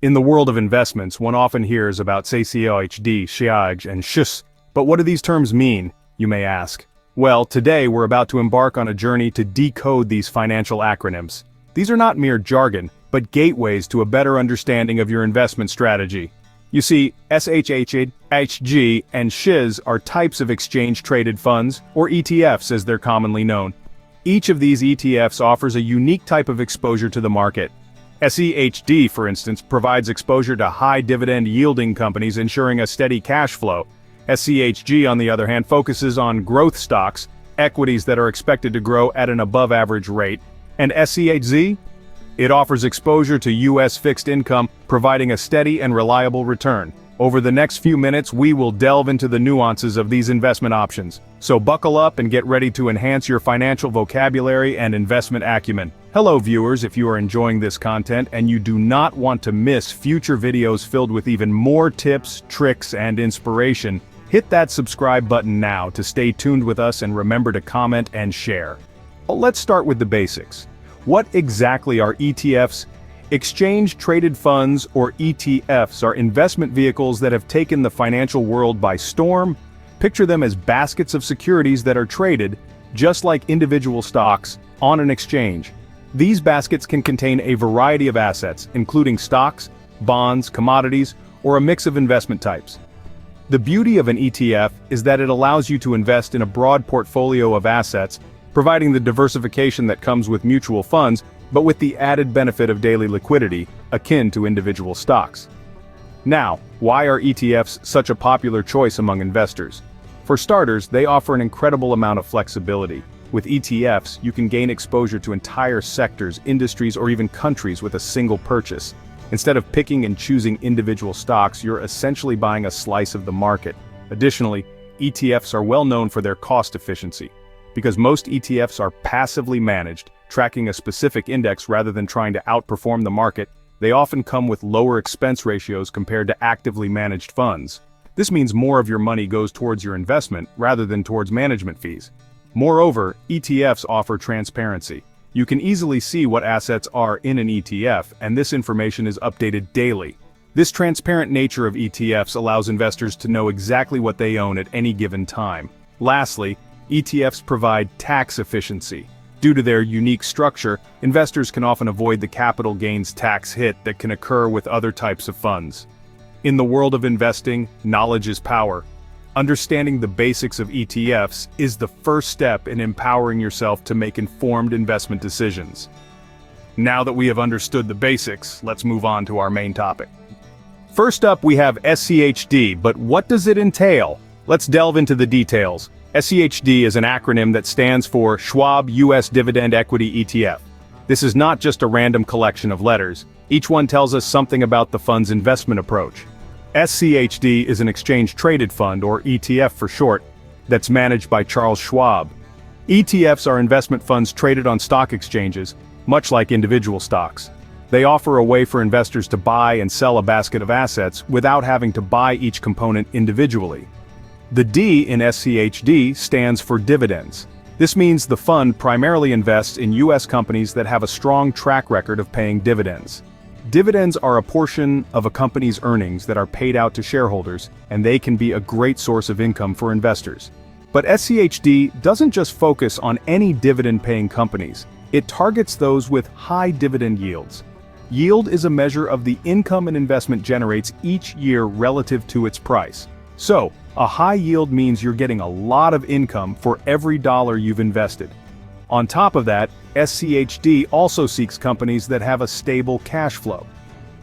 In the world of investments, one often hears about CCHD, SCHD, and SCHZ, but what do these terms mean, you may ask? Well, today we're about to embark on a journey to decode these financial acronyms. These are not mere jargon, but gateways to a better understanding of your investment strategy. You see, SCHD, and SCHZ are types of exchange-traded funds, or ETFs as they're commonly known. Each of these ETFs offers a unique type of exposure to the market. SCHD, for instance, provides exposure to high dividend-yielding companies ensuring a steady cash flow. SCHG, on the other hand, focuses on growth stocks, equities that are expected to grow at an above-average rate. And SCHZ? It offers exposure to U.S. fixed income, providing a steady and reliable return. Over the next few minutes, we will delve into the nuances of these investment options. So buckle up and get ready to enhance your financial vocabulary and investment acumen. Hello viewers, if you are enjoying this content and you do not want to miss future videos filled with even more tips, tricks, and inspiration, hit that subscribe button now to stay tuned with us and remember to comment and share. Well, let's start with the basics. What exactly are ETFs? Exchange-traded funds, or ETFs, are investment vehicles that have taken the financial world by storm. Picture them as baskets of securities that are traded, just like individual stocks, on an exchange. These baskets can contain a variety of assets, including stocks, bonds, commodities, or a mix of investment types. The beauty of an ETF is that it allows you to invest in a broad portfolio of assets, providing the diversification that comes with mutual funds, but with the added benefit of daily liquidity, akin to individual stocks. Now, why are ETFs such a popular choice among investors? For starters, they offer an incredible amount of flexibility. With ETFs, you can gain exposure to entire sectors, industries, or even countries with a single purchase. Instead of picking and choosing individual stocks, you're essentially buying a slice of the market. Additionally, ETFs are well known for their cost efficiency. Because most ETFs are passively managed, tracking a specific index rather than trying to outperform the market, they often come with lower expense ratios compared to actively managed funds. This means more of your money goes towards your investment rather than towards management fees. Moreover, ETFs offer transparency. You can easily see what assets are in an ETF, and this information is updated daily. This transparent nature of ETFs allows investors to know exactly what they own at any given time. Lastly, ETFs provide tax efficiency. Due to their unique structure, investors can often avoid the capital gains tax hit that can occur with other types of funds. In the world of investing, knowledge is power. Understanding the basics of ETFs is the first step in empowering yourself to make informed investment decisions. Now that we have understood the basics, let's move on to our main topic. First up, we have SCHD, but what does it entail? Let's delve into the details. SCHD is an acronym that stands for Schwab U.S. Dividend Equity ETF. This is not just a random collection of letters. Each one tells us something about the fund's investment approach. SCHD is an exchange-traded fund, or ETF for short, that's managed by Charles Schwab. ETFs are investment funds traded on stock exchanges, much like individual stocks. They offer a way for investors to buy and sell a basket of assets without having to buy each component individually. The D in SCHD stands for dividends. This means the fund primarily invests in U.S. companies that have a strong track record of paying dividends. Dividends are a portion of a company's earnings that are paid out to shareholders, and they can be a great source of income for investors. But SCHD doesn't just focus on any dividend-paying companies. It targets those with high dividend yields. Yield is a measure of the income an investment generates each year relative to its price. So, a high yield means you're getting a lot of income for every dollar you've invested. On top of that, SCHD also seeks companies that have a stable cash flow.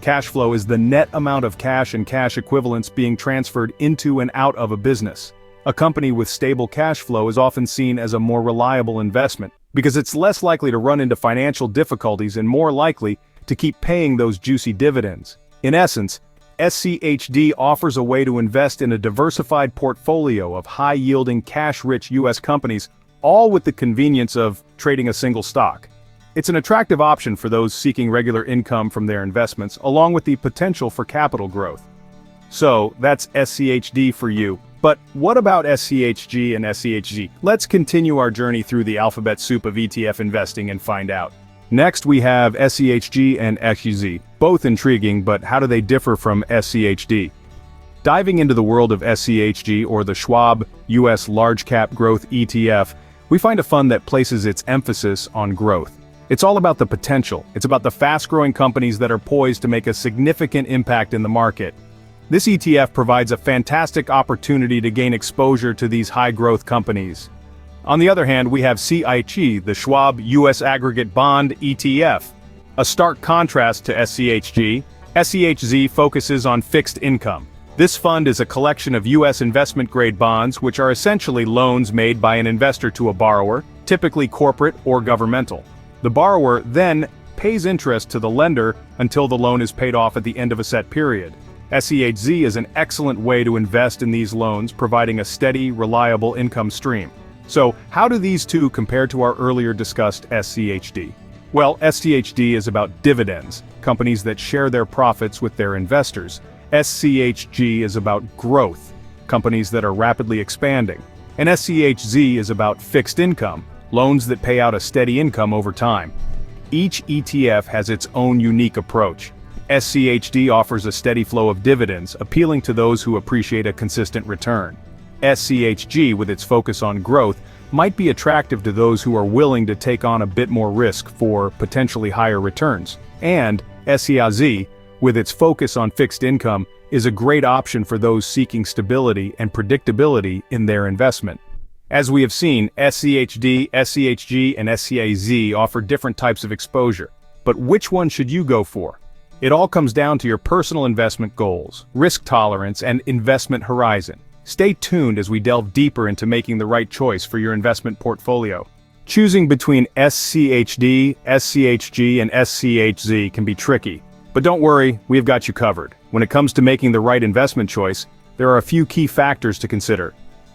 Cash flow is the net amount of cash and cash equivalents being transferred into and out of a business. A company with stable cash flow is often seen as a more reliable investment, because it's less likely to run into financial difficulties and more likely to keep paying those juicy dividends. In essence, SCHD offers a way to invest in a diversified portfolio of high-yielding, cash-rich U.S. companies, all with the convenience of trading a single stock. It's an attractive option for those seeking regular income from their investments, along with the potential for capital growth. So, that's SCHD for you. But what about SCHG and SCHZ? Let's continue our journey through the alphabet soup of ETF investing and find out. Next we have SCHG and SCHZ, both intriguing, but how do they differ from SCHD? Diving into the world of SCHG, or the Schwab US Large Cap Growth ETF, we find a fund that places its emphasis on growth. It's all about the potential. It's about the fast-growing companies that are poised to make a significant impact in the market. This ETF provides a fantastic opportunity to gain exposure to these high-growth companies. On the other hand, we have CCHD, the Schwab US Aggregate Bond ETF. A stark contrast to SCHG, SCHZ focuses on fixed income. This fund is a collection of U.S. investment-grade bonds, which are essentially loans made by an investor to a borrower, typically corporate or governmental. The borrower then pays interest to the lender until the loan is paid off at the end of a set period. SCHZ is an excellent way to invest in these loans, providing a steady, reliable income stream. So, how do these two compare to our earlier discussed SCHD? Well, SCHD is about dividends, companies that share their profits with their investors. SCHG is about growth, companies that are rapidly expanding. And SCHZ is about fixed income, loans that pay out a steady income over time. Each ETF has its own unique approach. SCHD offers a steady flow of dividends, appealing to those who appreciate a consistent return. SCHG, with its focus on growth, might be attractive to those who are willing to take on a bit more risk for potentially higher returns. And SCHZ, with its focus on fixed income, is a great option for those seeking stability and predictability in their investment. As we have seen, SCHD, SCHG, and SCHZ offer different types of exposure. But which one should you go for? It all comes down to your personal investment goals, risk tolerance, and investment horizon. Stay tuned as we delve deeper into making the right choice for your investment portfolio. Choosing between SCHD, SCHG, and SCHZ can be tricky. But don't worry, we've got you covered. When it comes to making the right investment choice, there are a few key factors to consider.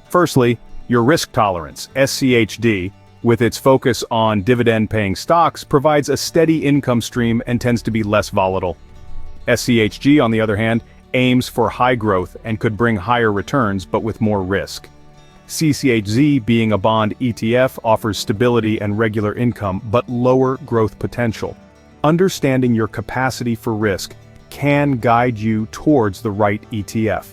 Firstly, your risk tolerance. SCHD, with its focus on dividend-paying stocks, provides a steady income stream and tends to be less volatile. SCHG, on the other hand, aims for high growth and could bring higher returns but with more risk. CCHZ, being a bond ETF, offers stability and regular income but lower growth potential. Understanding your capacity for risk can guide you towards the right ETF.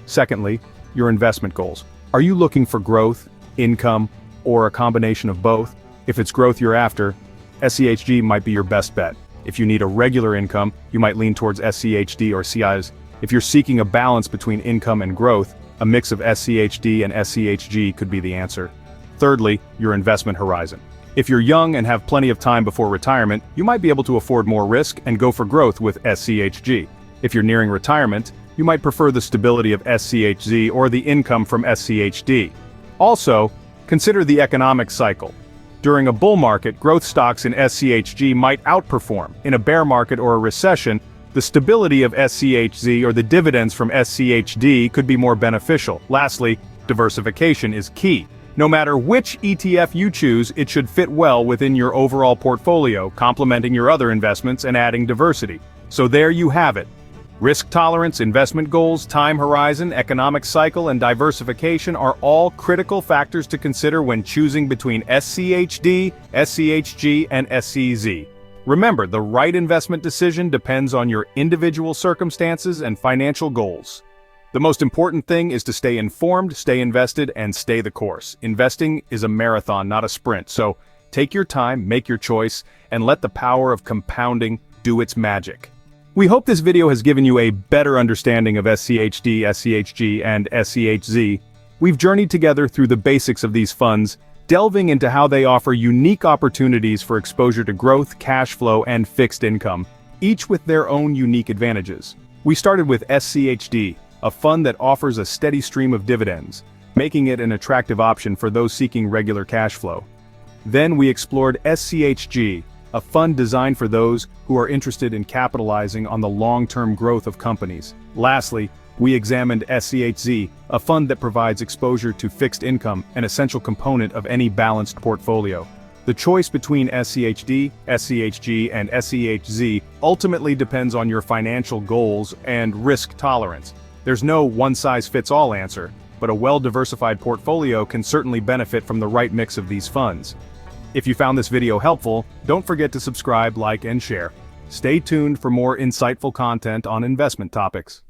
Secondly, your investment goals. Are you looking for growth, income, or a combination of both? If it's growth you're after, SCHG might be your best bet. If you need a regular income, you might lean towards SCHD or CCHZ. If you're seeking a balance between income and growth, a mix of SCHD and SCHG could be the answer. Thirdly, your investment horizon. If you're young and have plenty of time before retirement, you might be able to afford more risk and go for growth with SCHG. If you're nearing retirement, you might prefer the stability of SCHZ or the income from SCHD. Also, consider the economic cycle. During a bull market, growth stocks in SCHG might outperform. In a bear market or a recession, the stability of SCHZ or the dividends from SCHD could be more beneficial. Lastly, diversification is key. No matter which ETF you choose, it should fit well within your overall portfolio, complementing your other investments and adding diversity. So there you have it. Risk tolerance, investment goals, time horizon, economic cycle, and diversification are all critical factors to consider when choosing between SCHD, SCHG, and SCHZ. Remember, the right investment decision depends on your individual circumstances and financial goals. The most important thing is to stay informed, stay invested, and stay the course. Investing is a marathon, not a sprint, so take your time, make your choice, and let the power of compounding do its magic. We hope this video has given you a better understanding of SCHD, SCHG, and SCHZ. We've journeyed together through the basics of these funds, delving into how they offer unique opportunities for exposure to growth, cash flow, and fixed income, each with their own unique advantages. We started with SCHD, a fund that offers a steady stream of dividends, making it an attractive option for those seeking regular cash flow. Then we explored SCHG, a fund designed for those who are interested in capitalizing on the long-term growth of companies. Lastly, we examined SCHZ, a fund that provides exposure to fixed income, an essential component of any balanced portfolio. The choice between SCHD, SCHG, and SCHZ ultimately depends on your financial goals and risk tolerance. There's no one-size-fits-all answer, but a well-diversified portfolio can certainly benefit from the right mix of these funds. If you found this video helpful, don't forget to subscribe, like, and share. Stay tuned for more insightful content on investment topics.